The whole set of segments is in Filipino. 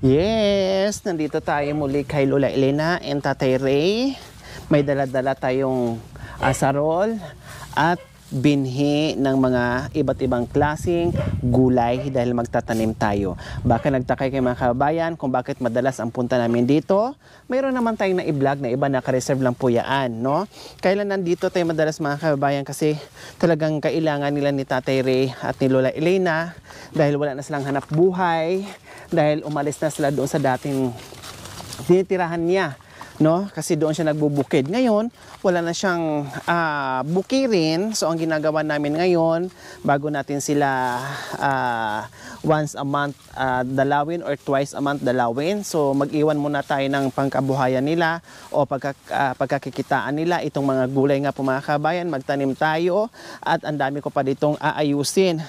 Yes, nandito tayo muli kay Lola Elena and Tatay Ray. May dala-dala tayong asarol at binhi ng mga iba't ibang klaseng gulay dahil magtatanim tayo. Baka nagtakay kayo mga kababayan kung bakit madalas ang punta namin dito. Mayroon naman tayong na-i-vlog na iba naka-reserve lang po yan, no? Kailan nandito tayo madalas mga kababayan kasi talagang kailangan nila ni Tatay Ray at ni Lola Elena dahil wala na silang hanap buhay, dahil umalis na sila doon sa dating tinitirahan niya, no? Kasi doon siya nagbubukid. Ngayon, wala na siyang bukirin. So, ang ginagawa namin ngayon, bago natin sila once a month dalawin or twice a month dalawin. So, mag-iwan muna tayo ng pangkabuhayan nila o pagkakikitaan nila. Itong mga gulay nga po mga kabayan, magtanim tayo at ang dami ko pa ditong aayusin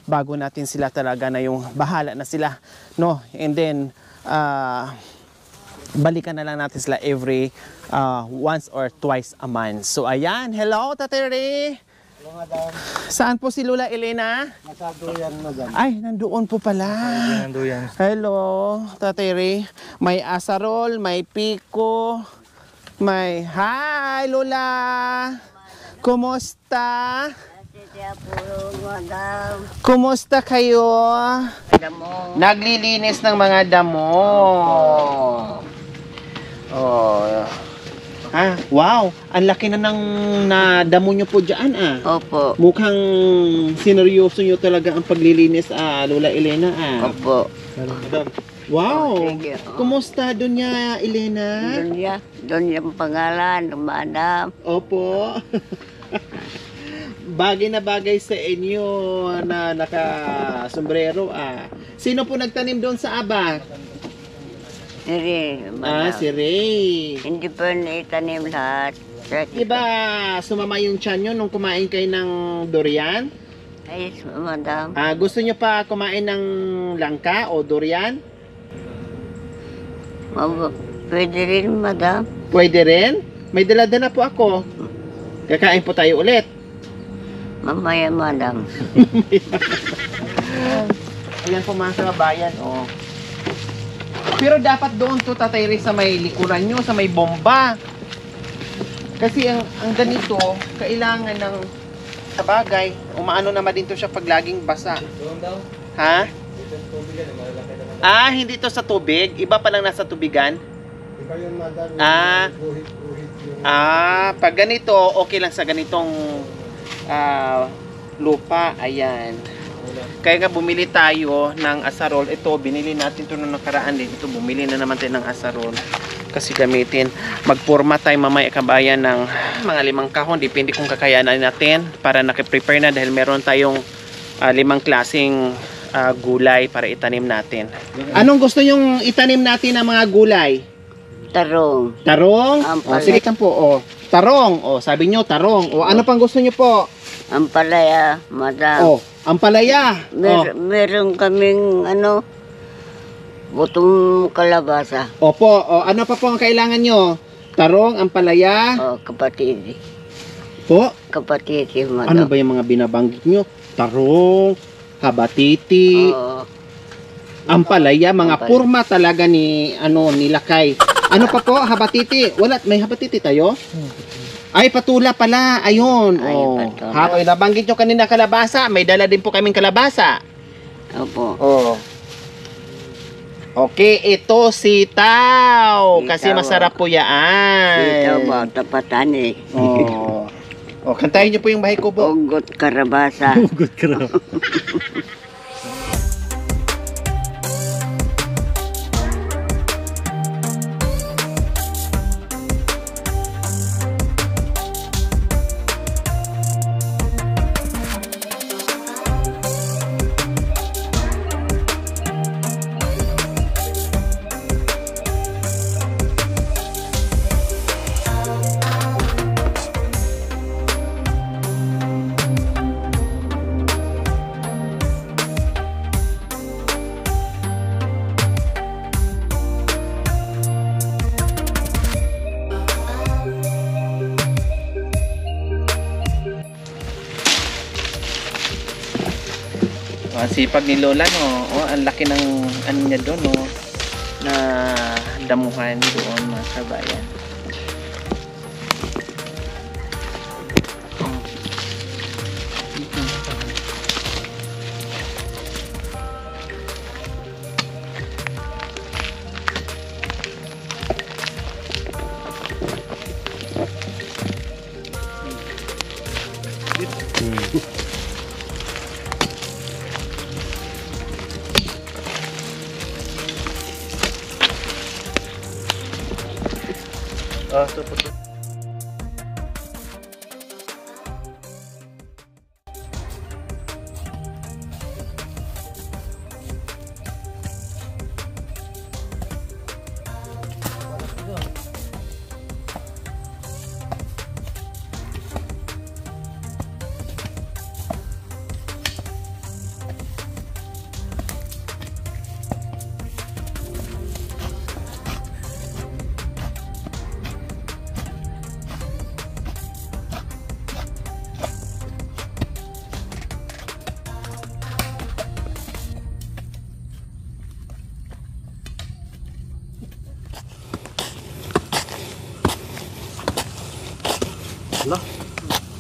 bago natin sila talaga na yung bahala na sila, no? And then, balikan na lang natin sila every once or twice a month. So ayan, hello Tatay Ray. Hello madam. Saan po si Lola Elena? Nasa Duyan madam. Ay, nandoon po pala. Duyan. Hello Tatay Ray. May asarol, may piko, may... Hi Lola! Kumusta? Kumusta kayo? Damo. Naglilinis ng mga damo. Oh. Ah, wow, ang laki na ng damo nyo po dyan Opo. Mukhang sineryoso nyo talaga ang paglilinis Lola Elena Opo. Wow, Sige, kumusta Donya Elena? Doon yung pangalan, madam. Opo. Bagay na bagay sa inyo na naka-sombrero Sino po nagtanim doon sa aba? Si Ray, madam. Si Ray. Hindi pa naitanim lahat. Diba sumama yung tiyan nyo nung kumain kayo ng durian? Ay, madam. Gusto nyo pa kumain ng langka o durian? Pwede rin, madam. Pwede rin? May dala-dala po ako. Kakain po tayo ulit. Mamaya, madam. Ayan po mga kababayan, Pero dapat doon to Tatay Ray sa may likuran nyo, sa may bomba. Kasi ang ganito, kailangan ng sabagay. Umaano naman din to siya pag laging basa. Doon daw. Ha? Dito sa tubigan, malaki naman. Hindi to sa tubig. Iba pa lang nasa tubigan. Iba yun madam. Guhit yung... Pag ganito, okay lang sa ganitong lupa. Ayan. Kaya nga bumili tayo ng asarol. Ito, binili natin ito nung nakaraan din. Ito, bumili na naman tayo ng asarol. Kasi gamitin. Magpurma tayo mamaya kabayan ng mga 5 kahon. Depende kung kakayanan natin para nakiprepare na dahil meron tayong 5 klaseng gulay para itanim natin. Anong gusto yung itanim natin ng mga gulay? Tarong. Tarong? Ampalaya. Sige kan po. Tarong. Sabi nyo, tarong. Ano pang gusto nyo po? Ampalaya, madam. Ampalaya. Meron kaming, butong kalabasa. Opo. Ano pa po ang kailangan nyo? Tarong, ampalaya. Kapatid. Po? Kapatid, madam. Ano ba yung mga binabanggit nyo? Tarong, habatiti, ampalaya, mga purma talaga ni nilakay. Ano pa po? Habatiti. Wala, may habatiti tayo? Ay, patula pala. Ayun. Patula. Nabanggit nyo kanina kalabasa. May dala din po kaming kalabasa. Opo. Okay, ito sitaw. Kasi Sitaw. masarap po yan. Ito ba, tapatan eh. Kantahin nyo po yung bahay ko po. Ugot karabasa. Good crap. Sipag ni Lola, no? Ang laki ng ano niya doon, no? na damuhan doon mga kabayan.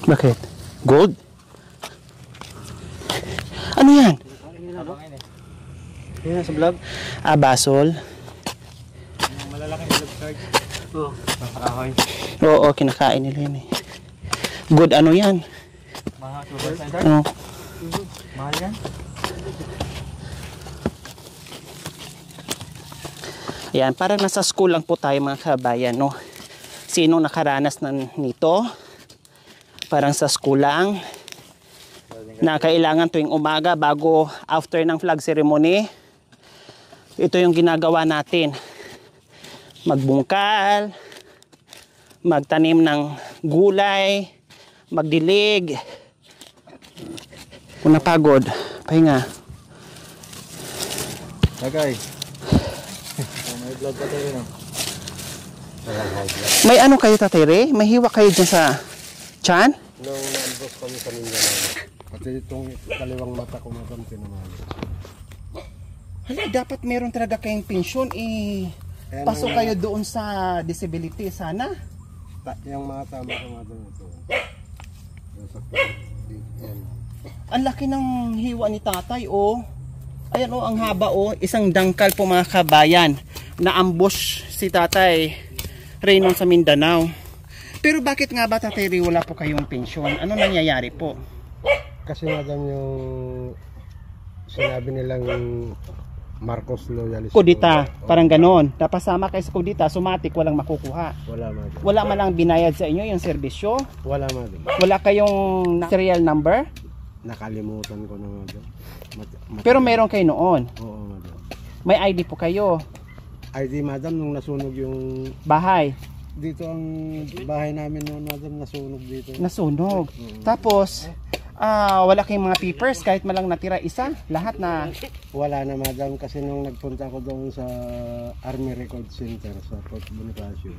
Bakit? Gold? Ano yan? Yan sa vlog. Basol. Malalaking vlog card. Oo. Nakakahoy. Oo, kinakain nila yun eh. Good ano yan? Mga super center. Ano? Mahal yan. Ayan, parang nasa school lang po tayo mga kabayan, no? Sino nakaranas nito? Parang sa school lang na kailangan tuwing umaga bago after ng flag ceremony, ito yung ginagawa natin: magbungkal, magtanim ng gulay, magdilig. Kung napagod, pahinga. Tagay. May vlog pa tayo, no? May ano kayo, Tatay Ray? May hiwa kayo dyan sa tiyan? Nung na-unbox kami sa Mindanao. Pati itong kaliwang mata ko madam tinamali. Hala, dapat meron talaga kayong pensyon eh. Pasok kayo doon sa disability sana. Yung mga tama ko madam ito. Yung sa yan. Ang laki ng hiwa ni tatay, oh. Ayan, oh, ang haba, oh. Isang dangkal po mga kabayan. Na-ambush si tatay Raynon sa Mindanao. Pero bakit nga ba, Tatay Ray, wala po kayong pensyon? Ano nangyayari po? Kasi madam yung sinabi nilang Marcos loyalist. Kudita, parang ganon. Napasama kayo sa kudita, sumatik, walang makukuha. Wala madam. Wala man lang binayad sa inyo yung serbisyo? Wala madam. Wala kayong serial number? Nakalimutan ko na madam. Pero meron kayo noon? Oo madam. May ID po kayo? ID madam nung nasunog yung Bahay? dito ang bahay namin noon madam, nasunog dito. Nasunog. Tapos, wala kayong mga papers kahit malang natira isa? Lahat na? Wala na madam kasi nung nagpunta ko doon sa Army Record Center sa Fort Bonifacio.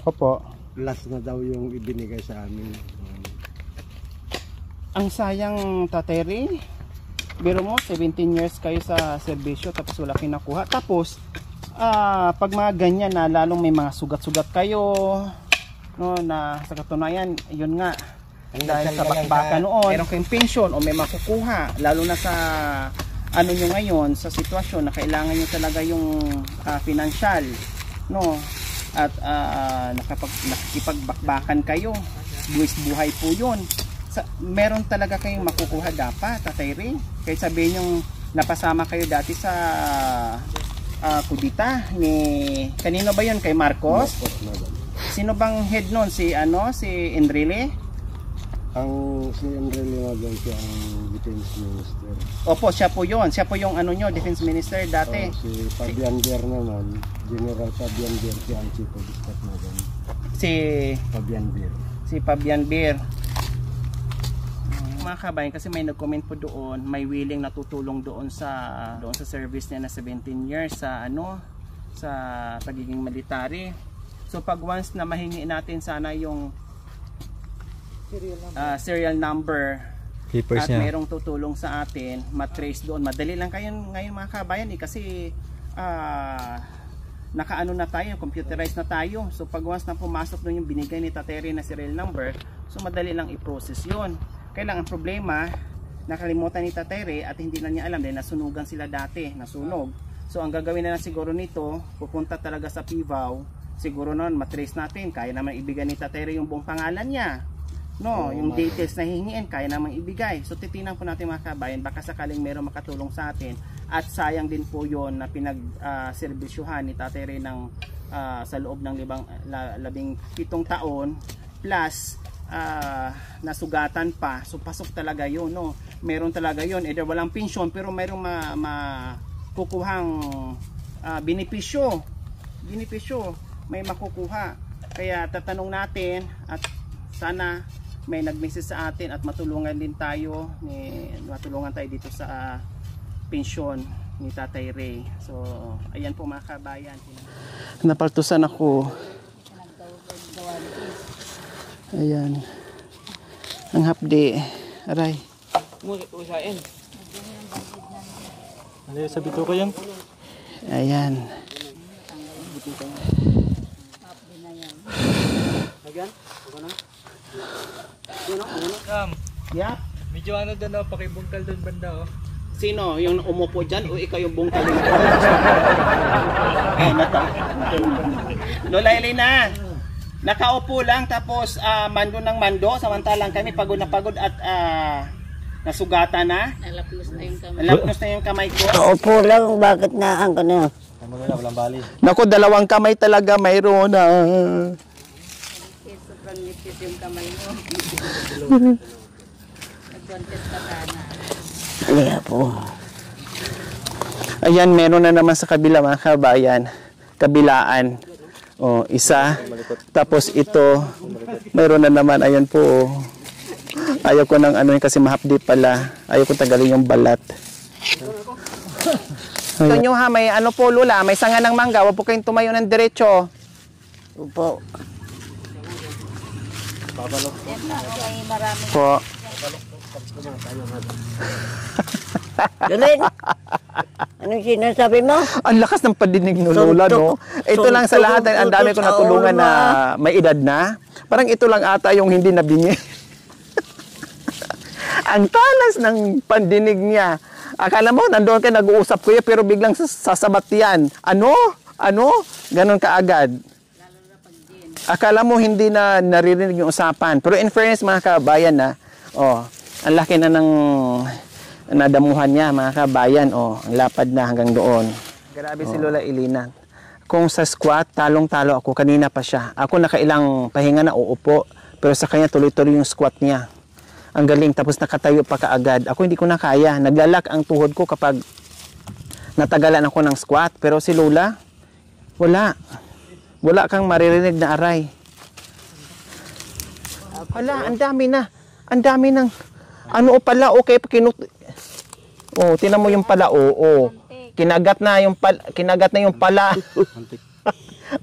Opo. Last na daw yung ibinigay sa amin. Ang sayang, Tatay Ray. Biro mo, 17 years kayo sa serbisyo tapos wala kayong nakuha. Tapos, pag mga ganyan na lalong may mga sugat-sugat kayo, no, na sa katunayan, yun nga, dahil sa bakbakan noon, meron kayong pension o may makukuha, lalo na sa ano nyo ngayon, sa sitwasyon na kailangan nyo talaga yung financial, no, at nakikipagbakbakan kayo, buwis buhay po yun. Meron talaga kayong makukuha dapat, Tatay Ray. Kaya sabihin yung napasama kayo dati sa kudita ni kanino ba yun, kay Marcos? Sino bang head nun? Si Enrile? Si Enrile madam, siya ang Defense Minister. Opo, siya po yun. Siya po yung Defense Minister dati. Si Fabian Bier naman, General Fabian Bier, siya ang Chief of Staff madam. Si Fabian Bier. Mga kabayan, kasi may nag-comment po doon, may willing na tutulong doon sa service niya na 17 years sa sa pagiging military. So pag once na mahingi natin sana yung serial number papers at niya, merong tutulong sa atin, matrace doon. Madali lang kayo ngayon mga kabayan kasi nakaano na tayo, computerized na tayo. So pag once na pumasok doon yung binigay ni Tateri na serial number, so madali lang i-process yun. Kailangan problema, nakalimutan ni Tateri at hindi na niya alam dahil nasunugan sila dati, nasunog. So ang gagawin na lang siguro nito, pupunta talaga sa PVAW, siguro noon matrace natin, kaya naman ibigay ni Tateri yung buong pangalan niya. No, yung details na hihingiin, kaya namang ibigay. So titingnan po natin mga kabayan, baka sakaling meron makatulong sa atin. At sayang din po yon na pinag-serbisyuhan ni Tatay Ray ng, sa loob ng 17 taon. Plus, nasugatan pa. So pasok talaga yun. No? Meron talaga yun. Either walang pensyon, pero merong makukuhang benepisyo. May makukuha. Kaya tatanong natin at sana may nag-message sa atin at matulungan din tayo, matulungan tayo dito sa pensyon ni Tatay Ray. So ayan po mga kabayan, napaltusan ako. Ayan ang hapdi, aray usain. Ano yung sabi ko yan? Ayan yeah. Medyo ano doon o, pakibungkal doon banda o. Sino? Yung umupo dyan o ikaw yung bungkal? Lola Elena, nakaupo lang tapos mando ng mando, samantalang kami pagod na pagod at nasugatan na. Nalapnos na yung kamay ko. Kaupo lang, bakit na ang ano? Walang bali. Naku, 2 kamay talaga mayroon na. Sobrang nipis yung kamay mo. Nag-contest ka sana. Kaya po. Ayan, meron na naman sa kabila mga kabayan. Kabilaan. O, isa. Tapos ito, meron na naman. Ayan po. Ayaw ko ng ano yun kasi mahapdi pala. Ayaw ko tagalin yung balat. Ito nyo ha, may ano po Lula, may sanga ng mangga. Huwag po kayong tumayo ng diretso. Upo. Po. Dulin! Anong sinasabi mo? Ang lakas ng padinig no Lola, no? Ito lang sa lahat, ang dami ko natulungan na may edad na. Parang ito lang ata yung hindi nabingi. Ang talas ng pandinig niya. Akala mo, nandoon ka nag-uusap ko yan, pero biglang sasabat yan. Ano? Ganon kaagad. Akala mo hindi na naririnig yung usapan. Pero in fairness mga kabayan na, ang laki na ng nadamuhan niya mga kabayan. Ang lapad na hanggang doon. Grabe si Lola Elena. Kung sa squat, talong-talo ako. Kanina pa siya. Ako nakailang pahinga na uupo. Pero sa kanya tuloy-tuloy yung squat niya. Ang galing. Tapos nakatayo pa kaagad. Ako hindi ko na kaya. Naglalak ang tuhod ko kapag natagalan ako ng squat. Pero si Lola, wala. Wala kang maririnig na aray. Hala, ang dami na. Ang dami ng ano pala, okay, tinan mo yung pala, kinagat na yung pala.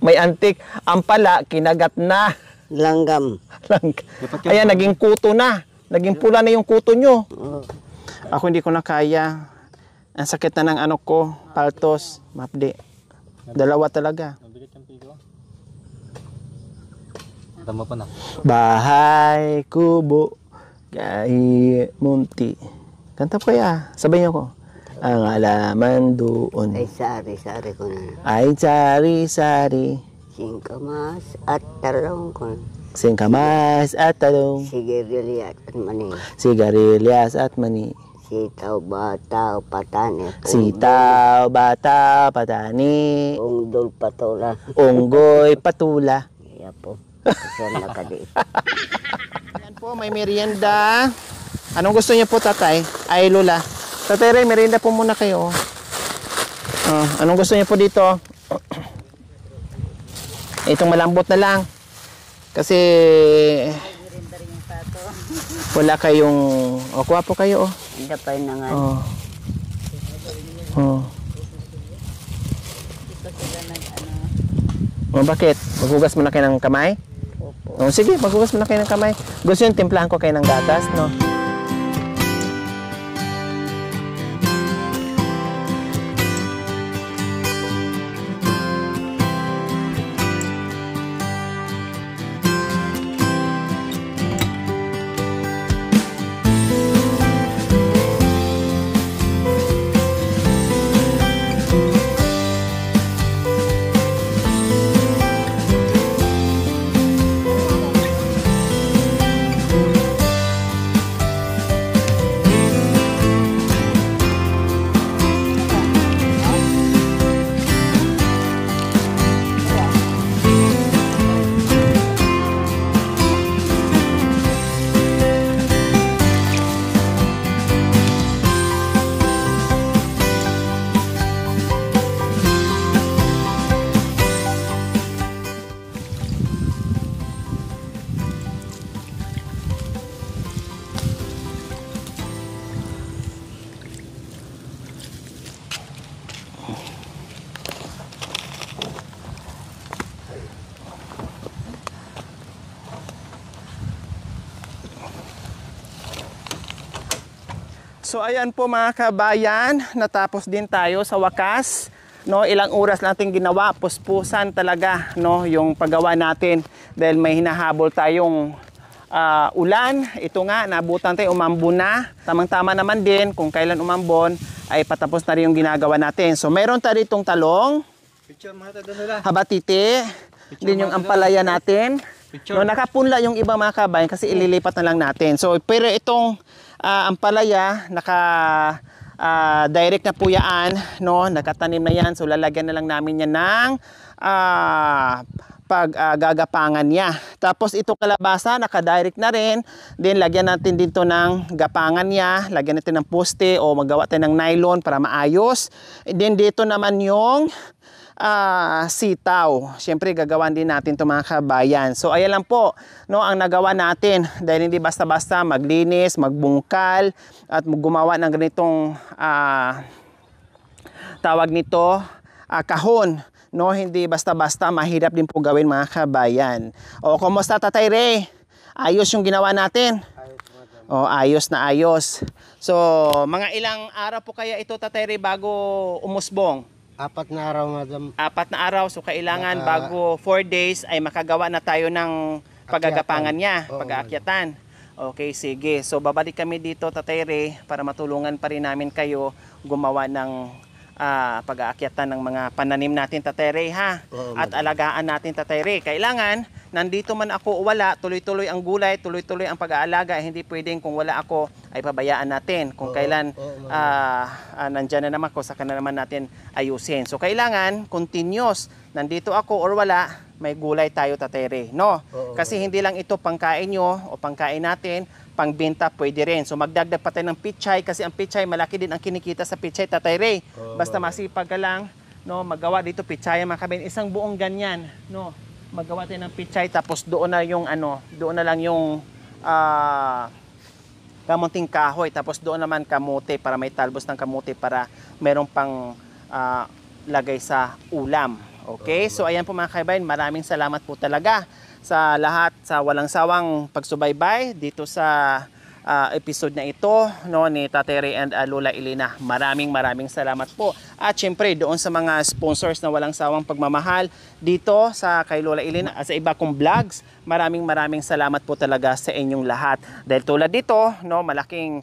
May antik. Ang pala, kinagat na. Langgam. Ayan, naging kuto na. Naging pula na yung kuto nyo. Ako hindi ko na kaya. Ang sakit na ng ano ko, paltos, mapdi. 2 talaga. Tama pa na. Bahay, kubo, kahit munti. Kanta po kaya, sabay niyo ko. Ang alaman doon. Ay sari-sari ko na. Ay sari-sari. Singkamas at talong ko. Singkamas at talong. Sigarilyas at mani. Sigarilyas at mani. Sitaw, bataw, patani. Sitaw, bata, patani. Ungdol, patula. Unggoy, patula. Kaya po. Kasi nakadi. Yan po, may merienda. Anong gusto niyo po, tatay? Ay, Lola. Tatay Ray, merienda po muna kayo. Anong gusto niyo po dito? Itong malambot na lang. Kasi wala kayong... kuha po kayo, Hindi pa yun na nga. Bakit? Maghugas mo na kayo ng kamay? Opo. Sige, maghugas mo na kayo ng kamay. Gusto yung timplahan ko kayo ng gatas, no? So ayan po mga kabayan, natapos din tayo sa wakas. No, ilang oras natin ginawa, puspusan talaga no, yung paggawa natin dahil may hinahabol tayong ulan. Ito nga, nabutan tayo, umambon na. Tamang-tama naman din kung kailan umambon ay patapos na rin yung ginagawa natin. So meron tayo ditong talong, Picture mo ito doon nila. habatite, din yung ampalaya natin. No, nakapunla yung ibang mga kabayan kasi ililipat na lang natin. So pero itong ampalaya, direct na po yan, no? Nakatanim na yan. So lalagyan na lang namin yan ng paggagapangan niya. Tapos ito kalabasa, naka-direct na rin. Then lagyan natin dito ng gapangan niya. Lagyan natin ng poste o magawa tayo ng nylon para maayos. And then dito naman yung sitaw. Siyempre gagawan din natin ito mga kabayan. So ayan lang po, no, ang nagawa natin dahil hindi basta-basta maglinis, magbungkal at gumawa ng ganitong tawag nito kahon, no, hindi basta-basta, mahirap din po gawin mga kabayan. O kumusta Tatay Ray? Ayos yung ginawa natin? O ayos na ayos. So mga ilang araw po kaya ito Tatay Ray bago umusbong? 4 na araw, madam. 4 na araw, so kailangan bago 4 days ay makagawa na tayo ng pagagapangan niya, Oo, pag-aakyatan. Okay, sige. So babalik kami dito Tatay Ray para matulungan pa rin namin kayo gumawa ng pag-aakyatan ng mga pananim natin Tatay Ray ha. Oo, At alagaan natin Tatay Ray. Kailangan nandito man ako o wala, tuloy-tuloy ang gulay, tuloy-tuloy ang pag-aalaga. Hindi pwedeng kung wala ako ay pabayaan natin. Kung kailan nandyan na naman ako, saka na naman natin ayusin. So kailangan continuous. Nandito ako or wala, may gulay tayo Tatay Ray, no? Kasi hindi lang ito pangkain nyo o pangkain natin, pangbenta pwede rin. So magdagdag pa tayo ng pichay kasi ang pichay malaki din ang kinikita sa pichay Tatay Ray. Basta masipag ka lang, no, magawa dito pichay mga kabin, isang buong ganyan, no. Magawa tayo ng pichay tapos doon na yung doon na lang yung kamunting kahoy tapos doon naman kamote para may talbos ng kamote para merong pang lagay sa ulam. Okay? So ayan po mga kaibayan, maraming salamat po talaga sa lahat sa walang sawang pagsubaybay dito sa episode na ito, no, ni Tatay Ray and Lola Elena. Maraming salamat po. At syempre doon sa mga sponsors na walang sawang pagmamahal dito sa kay Lola Elena at sa iba kong vlogs. Maraming salamat po talaga sa inyong lahat. Dahil tulad dito, no, malaking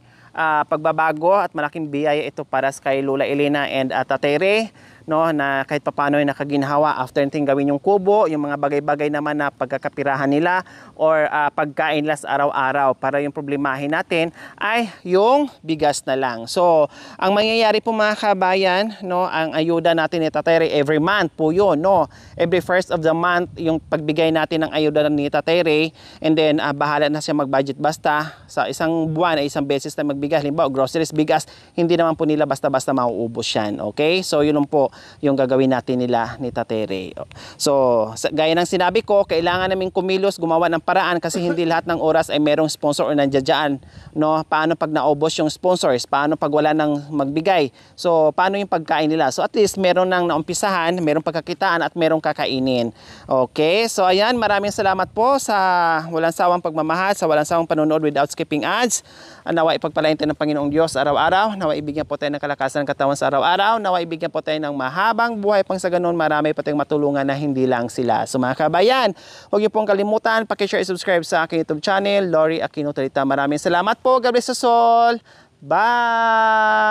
pagbabago at malaking biyaya ito para sa kay Lola Elena and Tatay Ray, no, na kahit papaano ay nakaginhawa after natin gawin yung kubo, yung mga bagay-bagay naman na pagkakapirahan nila or pagkain nila sa araw-araw para yung problemahin natin ay yung bigas na lang. So, ang mangyayari po mga kabayan, no, ang ayuda natin ni Tatay Ray every month po yun, no. Every first of the month, yung pagbigay natin ng ayuda ni Tatay Ray, and then bahala na siya mag-budget basta sa isang buwan ay isang beses na magbigay. Halimbawa, groceries, bigas, hindi naman po nila basta-basta mauubos yan. Okay? So, yun po yung gagawin natin nila ni Tatay Ray. So, gaya ng sinabi ko, kailangan naming kumilos, gumawa ng paraan kasi hindi lahat ng oras ay merong sponsor o nandiyan, no? Paano pag naubos yung sponsors? Paano pag wala nang magbigay? So, paano yung pagkain nila? So, at least meron nang naumpisahan, merong pagkakitaan at merong kakainin. Okay? So, ayan, maraming salamat po sa walang sawang pagmamahal, sa walang sawang panonood without skipping ads. Nawa ipagpalain tayo ng Panginoong Diyos araw-araw. Nawa ibigyan po tayo ng kalakasan ng katawan sa araw-araw. Nawa ibigyan po tayo ng mahabang buhay pang sa ganun. Marami pa tayong matulungan na hindi lang sila. So mga kabayan, huwag niyo pong kalimutan, paki-share and subscribe sa aking YouTube channel, Lori Aquino Talita. Maraming salamat po. God bless us all. Bye!